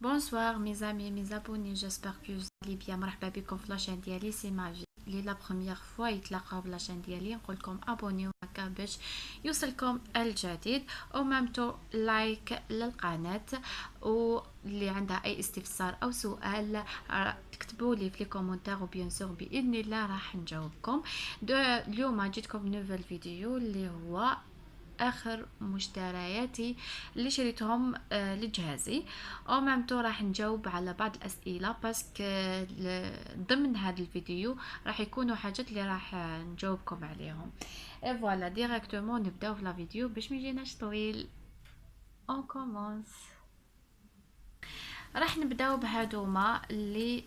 Bonsoir mes amis, mes abonnés, j'espère que vous allez bien. مرحبا بكم في لاشين ديالي سي ماجي. اللي لا بروميير فوا يتلاقاو بلاشين ديالي نقول لكم ابونيو هكا باش يوصلكم الجديد، او مامتو لايك للقناه، واللي عندها اي استفسار او سؤال تكتبوا لي في لي كومونتير، وبيان سور باذن الله راح نجاوبكم. اليوم جيتكم نوفل فيديو اللي هو اخر مشترياتي اللي شريتهم لجهازي، او مامتو راح نجاوب على بعض الاسئله باسكو ضمن هذا الفيديو راح يكونوا حاجات اللي راح نجاوبكم عليهم. اي فوالا ديريكتومون نبداو في لا فيديو باش ما يجيناش طويل. اون كومونس. راح نبداو بهادوما اللي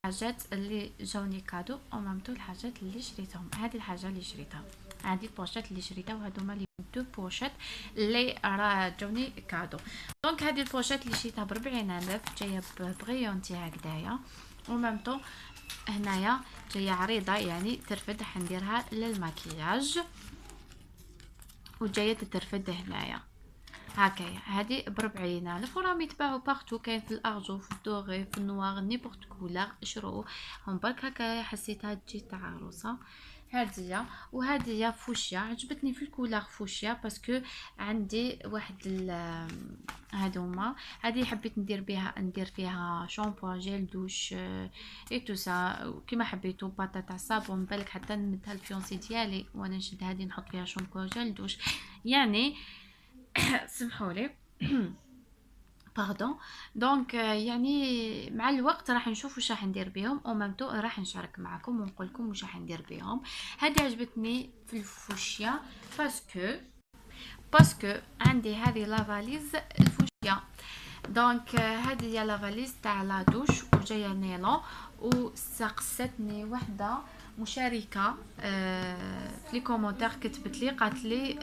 حاجات اللي جاوني كادو، او مامتو الحاجات اللي شريتهم. هذه الحاجه اللي شريتها، هذه البوشات اللي شريتها، وهذوما لي دو بوشات اللي راه جاوني كادو. دونك هذه البوشات اللي شريتها ب 40,000 جايه ببريونتي هكذايا، ومامتو هنايا جايه عريضه يعني ترفد، حنديرها للمكياج وجايه تترفد هنايا هكايا. هذه ب40,000 وراهم يتباعوا بارتو، كاين في الارجو، في الدوغي، في النوار، نيبورت كولار شروه هم برك هكايا. حسيتها تجي تاع عروسه هاديه، وهاديه فوشيا عجبتني في الكولار فوشيا باسكو عندي واحد هادوما. هذه حبيت ندير فيها شامبو جيل دوش اي تو سا كيما حبيتو، باطا تاع الصابون بالك حتى نمدها الفيونسي ديالي وانا نشد هذه نحط فيها شامبو جيل دوش يعني. سمحوا لي. باردون. دونك يعني مع الوقت راح نشوف واش راح ندير بهم، او مامتو راح نشارك معكم ونقول لكم واش راح ندير بهم. هذه عجبتني في الفوشيا باسكو عندي هذه لافاليز الفوشيا. دونك هذه هي لافاليز تاع لا دوش وجايه نيلون، وسقستني وحده مشاركه في لي كومونتير، كتبت لي قالت لي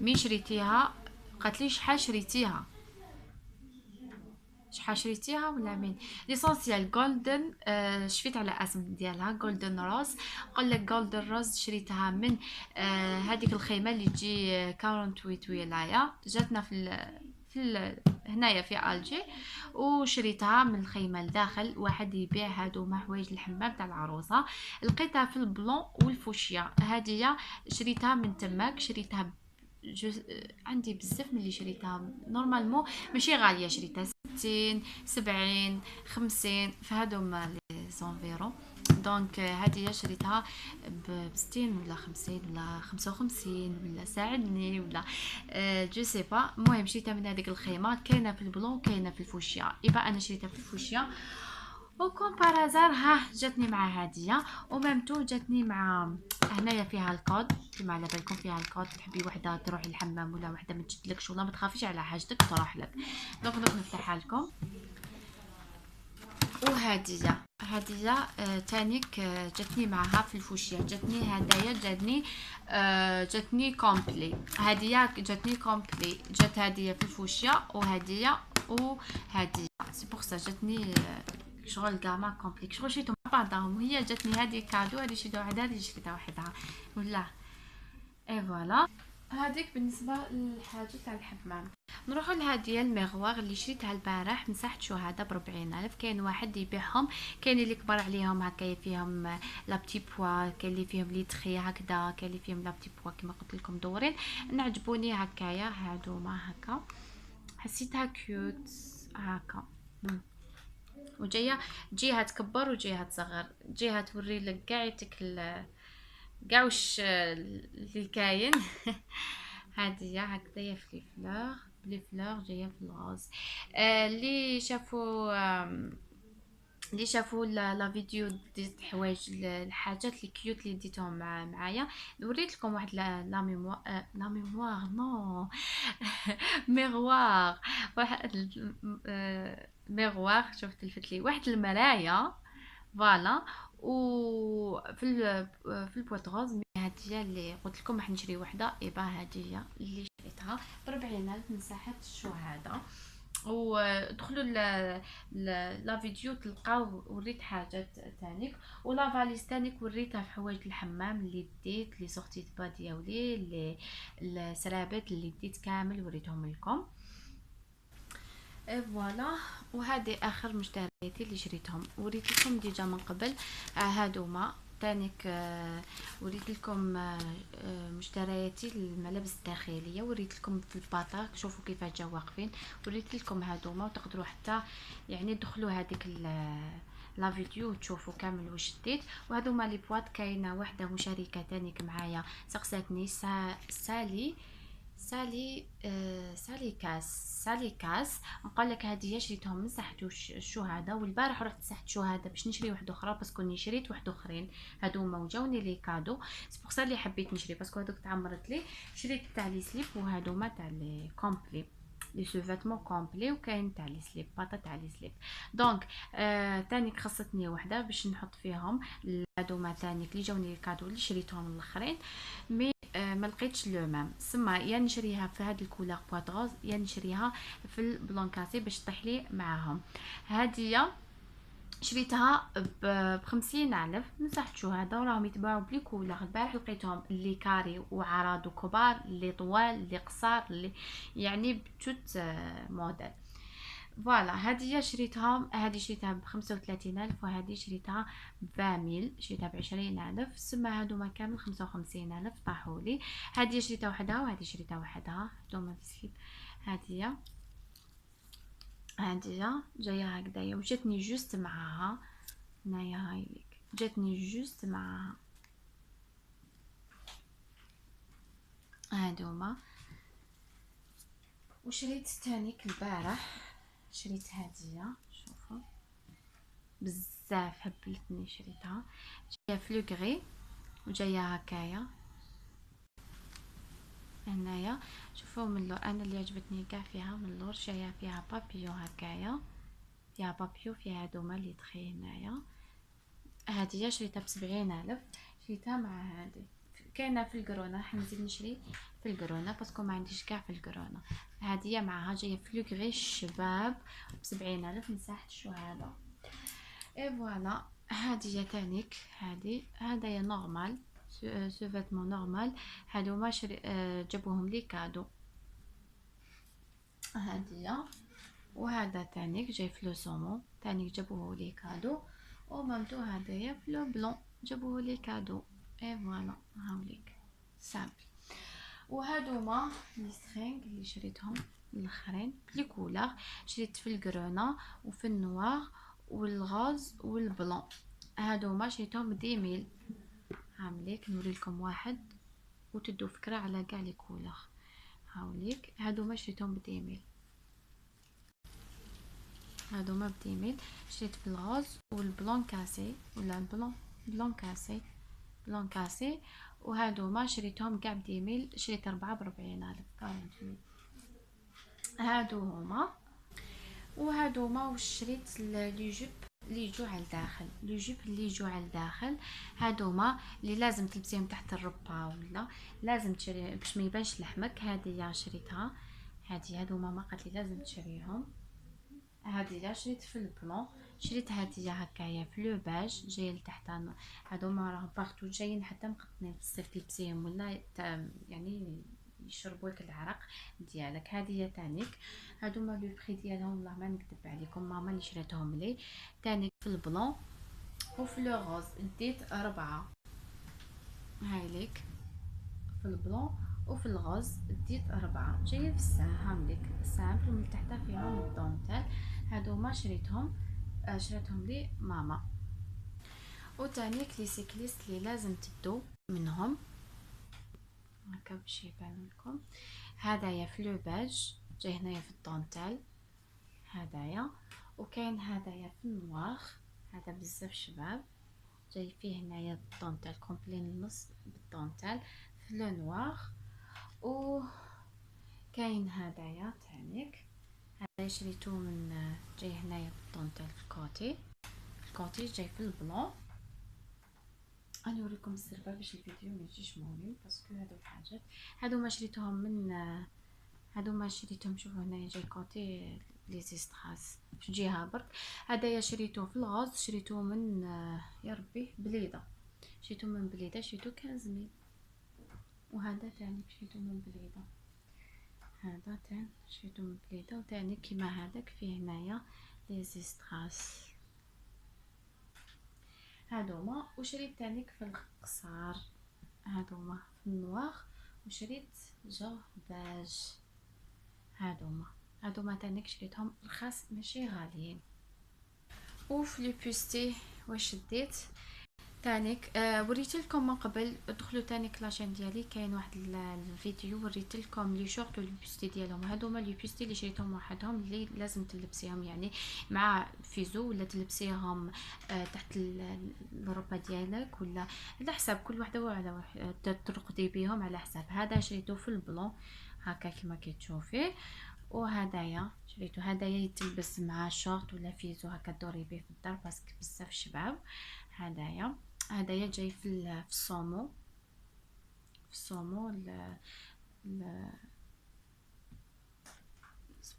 مين شريتيها، قالت لي شحال شريتيها ولا مين. ليسونسيال جولدن، شفيت على اسم ديالها جولدن روز. قال لك جولدن روز شريتها من هذيك الخيمه اللي تجي 48 ولايه، جاتنا هنايا في الجي، وشريتها من الخيمه لداخل. واحد يبيع هادو حوايج الحمام تاع العروسه، لقيتها في البلون والفوشيا. هذه شريتها من تماك، شريتها عندي بزاف ملي شريتها نورمالمون ماشي غاليه، شريتها 60 70 50 في هادوما لي زونفيرون. دونك هذه شريتها ب 60 ولا 50 ولا 55 ولا ساعدني ولا جو سي با. المهم شريتها من هذيك الخيمه، كاينه في البلون كاينه في الفوشيا. يبقى انا شريتها في الفوشيا، وكون بارازار ها جاتني مع هاديه، ومامتو جاتني مع هنايا فيها الكود. كيما على بالكم فيها الكود، تحبي وحده تروح للحمام ولا وحده ما تشدلكش ولا ما تخافيش على حاجتك تروح لك. دونك نفتحها لكم. وهاديه تانيك جاتني معها في الفوشيا، جاتني هدايا، جاتني كومبلي. هديه جاتني كومبلي، جات هديه في الفوشيا وهديه سي بوغ سا جاتني شغل كاع كومبليك، شغل شريتو مع بعضهم. وهي جاتني هذه كادو، هذه شريتها وحدها، هذه شريتها وحدها ولا اي فوالا. هذيك بالنسبه للحاجه تاع الحمام. نروحوا لهذه الميغوار اللي شريتها البارح، مساحه شهاده ب40,000. كاين واحد يبيعهم، كاين اللي كبر عليهم هكايا فيهم لا بتي بوا، كاين اللي فيهم لي تخي هكذا، كاين اللي فيهم لا بتي بوا كما قلت لكم دورين. نعجبوني هكايا هادوما هكا، حسيتها كيوت هكا. وجايه جهه تكبر وجهه تصغر، جهه توري لك كاع كاع واش اللي كاين. هذه هكذايا في لي فلور جايه في الغاز. اللي شافوا لا فيديو ديت حوايج الحاجات اللي كيوت اللي ديتهم معايا، وريت لكم واحد لا ميموار نو ميغوار. واحد ميغوار، شفت الفت لي واحد المرايا فوالا. في البوات غوز. هذه هي اللي قلت لكم راح نشري وحده، ايبا هذه هي اللي شريتها ب40,000 مساحه الشهاده. ودخلوا لا فيديو تلقاو وريت حاجات تانيك، ولا فاليز تانيك وريتها في حوايج الحمام اللي ديت، لي سورتي با ديالي، السرابات اللي ديت كامل وريتهم لكم. فوالا. وهذه اخر مشترياتي اللي شريتهم، وريت لكم ديجا من قبل. هادوما تانيك. وريت لكم مشترياتي الملابس الداخليه، وريت لكم في الباطاك شوفوا كيفاش جاو واقفين. وريت لكم هادوما، وتقدروا حتى يعني تدخلوا هذيك لا فيديو وتشوفوا كامل واش شديت. وهذوما لي بواط. كاينه واحده مشاركه تانيك معايا سقساتني سالي كاس. نقول لك هذه شريتهم من ساحه الشهداء، والبارح رحت ساحه الشهداء باش نشري واحده اخرى باسكو ني شريت واحد اخرين. هادوما وجاوني لي كادو، سبوغ اللي حبيت نشري باسكو هذوك تعمرت لي. شريت تاع لي سليب، وهادوما تاع لي كومبلي لي سوفيتمون كومبلي، وكاين تاع لي سليب باطا تاع لي سليب. دونك تاني خصتني وحده باش نحط فيهم. هادوما تاني اللي جاوني كادو اللي شريتهم الاخرين. مي ما لقيتش لو ميم، سما يا نشريها في هاد الكولور بواط غوز، يا نشريها في البلونكاسي باش تطيح لي معاهم. هادية شريتها ب50 ألف من ساحة شهداء، وراهم يتباعوا بلي كولور. البارح لقيتهم اللي كاري وعراض وكبار، اللي طوال اللي قصار، اللي يعني بتوت موديل. فوالا. هذه شريتها، هذه شريتها ب35 ألف، وهذه شريتها ب20 شريتها ب20 ألف. سما هادوما كامل 55 ألف طاحولي. هذه شريتها وحدها، وهذه شريتها وحدها. هادوما بسكيت. هذه جايه هكذايا، وجاتني جوست معاها. هنايا هايليك جاتني جوست معاها هادوما. وشريت تانيك البارح، شريت هادية شوفوا بزاف هبلتني. شريتها جايه فلوغري، وجايه هكايا هنايا. شوفوا من اللور، انا اللي عجبتني كاع فيها من اللور جايه فيها بابيو هكايا، فيها بابيو، فيها هادوما لي دخي هنايا. هادية شريتها ب70 ألف. شريتها مع هادي كاينه في الكورونا، راح نزيد نشري في الكورونا باسكو ما عنديش كاع في الكورونا. هادية معها جايه فلوغري الشباب ب70 ألف من ساحه الشهداء. اي فوالا. هادية تانيك هدايا نورمال، سو فيتمون نورمال. هادوما جابوهم لي كادو. هادية. وهذا تانيك جاي في لو سومو، تانيك جابوه لي كادو. ومامتو هدايا في لو بلون جابوه لي كادو. اي فوالا هاوليك سامبل. وهادوما لي سترينغ اللي شريتهم الاخرين لي كولور. شريت في الكرونا وفي النوار والغاز والبلون. هادوما شريتهم ب10 000. هاوليك نوريلكم واحد وتدو فكرة على كاع لي كولور. هاوليك هادوما شريتهم ب10 000. هادوما ب10 000. شريت في الغاز والبلون كاسي، ولا بلون كاسي. وهادوما شريتهم كاع ب10 000. شريت 4 ب40 ألف. هادو هما. وهادوما وشريت لي جوب اللي يجوا على الداخل، لي جوب اللي يجوا على الداخل. هادوما اللي لازم تلبسيهم تحت الربعه، ولا لازم تشري باش ما يبانش لحمك. هذه شريتها. هادوما ما قالت لي لازم تشريهم. هذه شريت في البلون. شريت هذه هكايا في لو باج جايه لتحت. هادوما راهم باغتو جايين حتى مقطنين في الصيف تلبسيهم، ولا يعني يشربوك العرق ديالك. هذه تانيك. هادوما لو بري ديالهم والله ما نكذب عليكم، ماما اللي شريتهم لي. تانيك في البلون وفي لو غوز ديت 4. هايليك في البلون وفي الغوز ديت 4 جايه في الساهم ليك سامبل، ومن تحت فيهم الدونتال. هادوما شريتهم لي ماما. وتانيك لي سيكليست اللي لازم تبدو منهم هكا باش يبان لكم. هدايا في لو باج جاي هنايا في الدونتال هدايا. وكاين هدايا في النوار، هذا بزاف شباب جاي فيه هنايا الدونتال كومبلي النص بالدونتال في لو نوار. و كاين هدايا تانيك. هذا شريتو من جاي هنايا بالدونتال في الكوتي جاي في البلون. انا نوريكم السربه باش الفيديو ما يجيش مهم باسكو هادو الحاجات هادو ما شريتهم من هادو ما شريتهم. شوفوا هنايا جاي كوتي لي زيستراس باش تجيها برك. هدايا شريتو في الغاز، شريتو من يا ربي بليده، شريتو من بليده، شريتو 15 000. وهذا ثاني شريتو من بليده. هذا تاني شريته من بليده، وتاني كيما هذاك فيه هنايا لي زيستراس هادوما. وشريت تانيك في القصار هادوما في النوار، وشريت جو باج هادوما تانيك شريتهم رخاص ماشي غاليين. وفي لي بوستي واش شديت تانيك وريت لكم من قبل، دخلوا تانيك لاشين ديالي كاين واحد الفيديو وريت لكم لي شورت لي بوستي ديالهم. هادوما لي بوستي اللي شريتهم وحدهم اللي لازم تلبسيهم يعني مع فيزو، ولا تلبسيهم تحت الربه ديالك، ولا على حساب كل وحده وعلى ترقدي بيهم على حساب. هذا شريته في البلون هكا كما كتشوفي، وهدايا شريتو هدايا يتلبس مع شورت ولا فيزو هكا دوري بيه في الدار باسكو بزاف شباب. هدايا جاي في الصومو، صبروا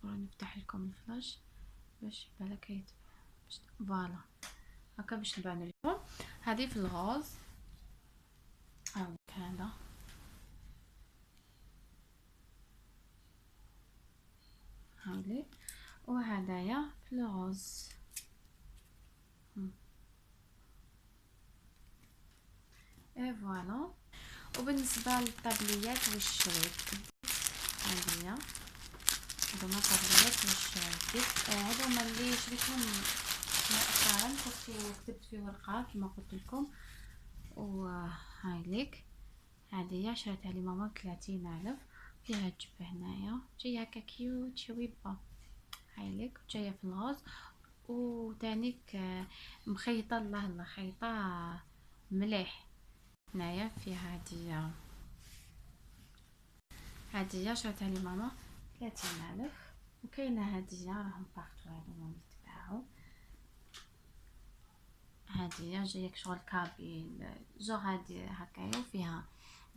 نفتح لكم الفلاش باش بالك يتبع فوالا هكا باش نبان لكم. هذه في الغوز هذا هاولي، وهدايا في الغوز اي فوالا. وبالنسبه للطابليات واش شريت هاديا، هادوما طابليات واش شريت هادوما اللي شريتهم مؤخرا كتبت في ورقه كما قلت لكم. وهاي ليك هاديا شريتها لي ماما 30,000، فيها جبه هنايا جايه هكا كيوت شويبه. هاي ليك جايه في الغوز، وتانيك مخيطه الله خيطه مليح هنايا. فيها هديه شريتها لي ماما 30,000. وكاينه هديه راهم باغتو هادوما يتباعو. هديه جايك شغل كابين جو هادي هكايا، وفيها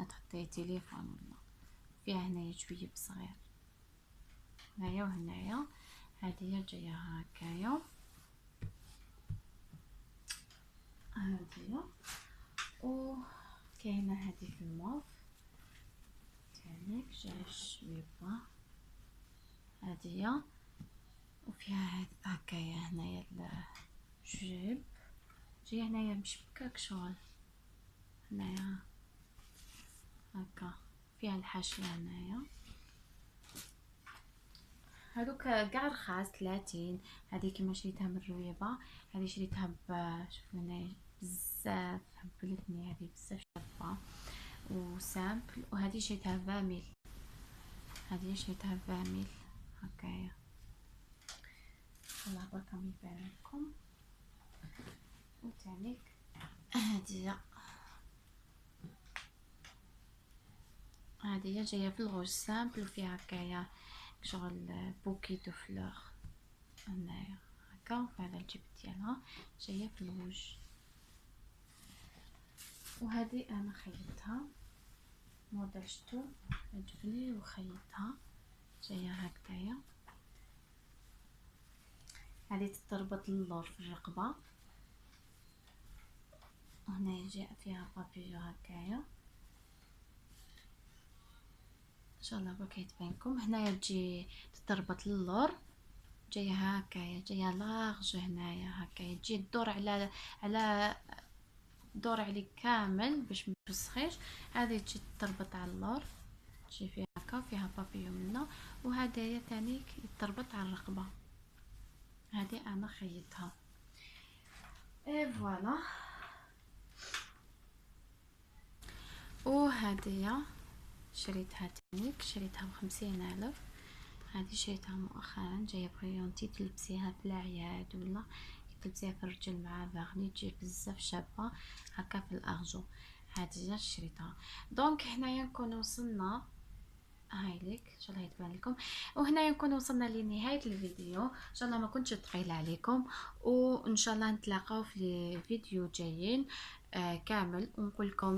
تحطي تليفون ولا فيها هنايا جويب صغير هنايا وهنايا. هديه جايه هكايا هديه. وكاينه هذه في الموف تانيك جايه شويبه هديه، وفيها هكايا هنايا الجيب جايه هنايا مشبكاك شغل هنايا هكا، فيها الحاشيه هنايا. هادوك كاع رخاص 30. هذه كيما شريتها من رويبه، هذه شريتها شوفوا هنايا بزاف هبلتني، هذه بزاف شابه وسامبل. وهذه شريتها 20 ميل، هذه شريتها 20 ميل هكايا. الله برك ما يبان لكم. وتانيك هذه جايه في الغوج سامبل، وفيها هكايا شغل بوكي دو فلور هنايا هكا، وهذا الجيب ديالها جايه في الغوج. وهذه انا خيطتها موديل شتو عجبني وخيطها جايه هكايا. هذه تتربط للور في الرقبه، وهنا جاء فيها بابيو هكايا ان شاء الله برك يتبانكم. هنايا تجي تتربط للور جايه هكايا، جايه لارج هنايا هكايا، تجي تدور على دور عليك كامل باش ما توسخيش. هذه تجي تربط على اللور تجي فيها هكا، فيها بابيو منا. وهدايا تاني تربط على الرقبه، هذه انا خيطها اي فوالا. وهدية شريتها تانيك شريتها ب50,000. هذه شريتها مؤخرا جايه بريونتي تلبسيها في الاعياد ولا تلبسيها في الرجل مع فارني تجي بزاف شابه هكا في الارجو. هذه شريتها. دونك هنايا نكون وصلنا هاي ليك ان شاء الله يتبان لكم. وهنا نكون وصلنا لنهايه الفيديو، ان شاء الله ما كنتش ثقيله عليكم، وان شاء الله نتلاقاو في فيديو جايين كامل ونقول لكم